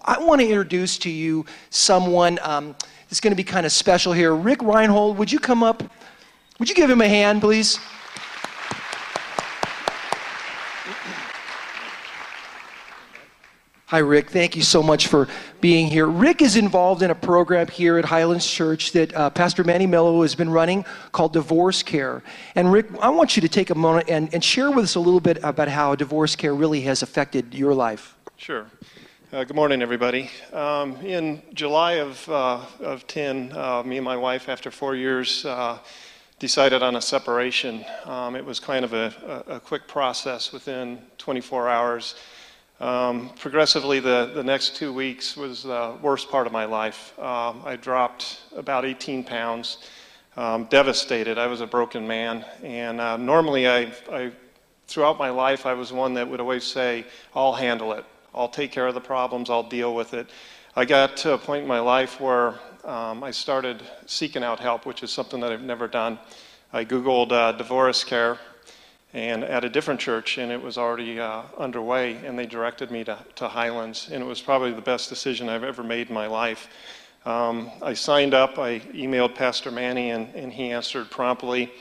I want to introduce to you someone that's going to be kind of special here. Rick Wienhold, would you come up? Would you give him a hand, please? Hi, Rick. Thank you so much for being here. Rick is involved in a program here at Highlands Church that Pastor Manny Mello has been running called Divorce Care. And Rick, I want you to take a moment and share with us a little bit about how divorce care really has affected your life. Sure. Good morning, everybody. In July of 10, me and my wife, after 4 years, decided on a separation. It was kind of a quick process within 24 hours. Progressively, the next 2 weeks was the worst part of my life. I dropped about 18 pounds, devastated. I was a broken man. And normally, throughout my life, I was one that would always say, I'll handle it. I'll take care of the problems. I'll deal with it. I got to a point in my life where I started seeking out help, which is something that I've never done. I Googled divorce care and at a different church, and it was already underway, and they directed me to Highlands, and it was probably the best decision I've ever made in my life. I signed up, I emailed Pastor Manny, and he answered promptly,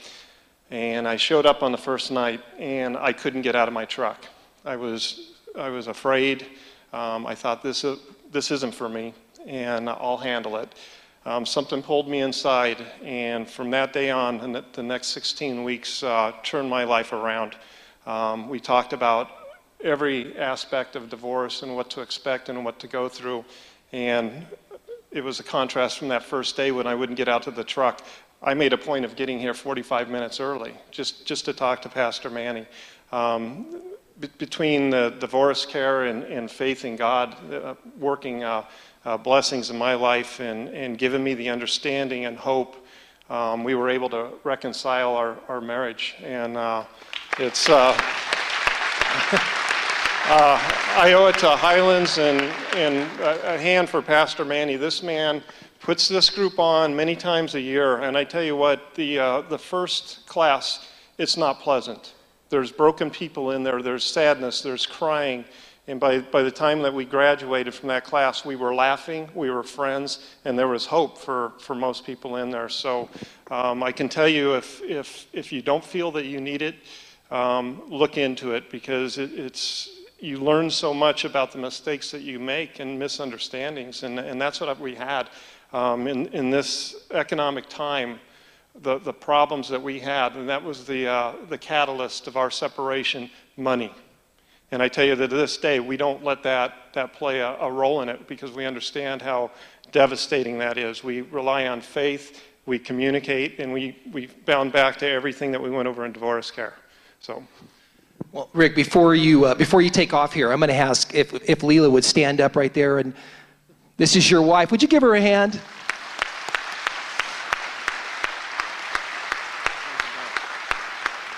and I showed up on the first night, and I couldn't get out of my truck. I was afraid. I thought, this isn't for me, and I'll handle it. Something pulled me inside, and from that day on, and the next 16 weeks, turned my life around. We talked about every aspect of divorce and what to expect and what to go through, and it was a contrast from that first day when I wouldn't get out to the truck. I made a point of getting here 45 minutes early, just to talk to Pastor Manny. Between the divorce care and faith in God, working blessings in my life and giving me the understanding and hope, we were able to reconcile our marriage. And it's I owe it to Highlands and a hand for Pastor Manny. This man puts this group on many times a year, and I tell you what, the first class, it's not pleasant. There's broken people in there, there's sadness, there's crying. And by the time that we graduated from that class, we were laughing, we were friends, and there was hope for most people in there. So I can tell you, if you don't feel that you need it, look into it, because you learn so much about the mistakes that you make and misunderstandings, and that's what we had. In this economic time, the problems that we had, and that was the catalyst of our separation, money. And I tell you that to this day, we don't let that play a role in it, because we understand how devastating that is. We rely on faith, we communicate, and we bound back to everything that we went over in divorce care. So. Well, Rick, before you take off here, I'm going to ask if Leela would stand up right there. And this is your wife. Would you give her a hand?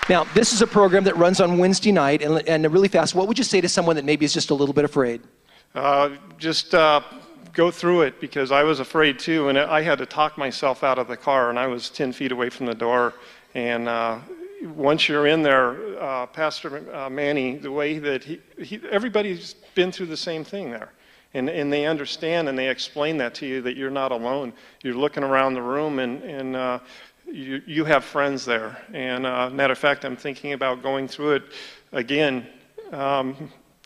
Now, this is a program that runs on Wednesday night, and really fast, what would you say to someone that maybe is just a little bit afraid? Just go through it, because I was afraid too, and I had to talk myself out of the car, and I was 10 feet away from the door. And once you're in there, Pastor Manny, the way that everybody's been through the same thing there. And they understand, and they explain that to you, that you're not alone. You're looking around the room, and you have friends there. And matter of fact, I'm thinking about going through it again,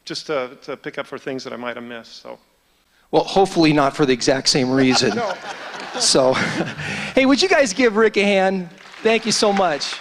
just to pick up for things that I might have missed. So. Well, hopefully not for the exact same reason. No. So, hey, would you guys give Rick a hand? Thank you so much.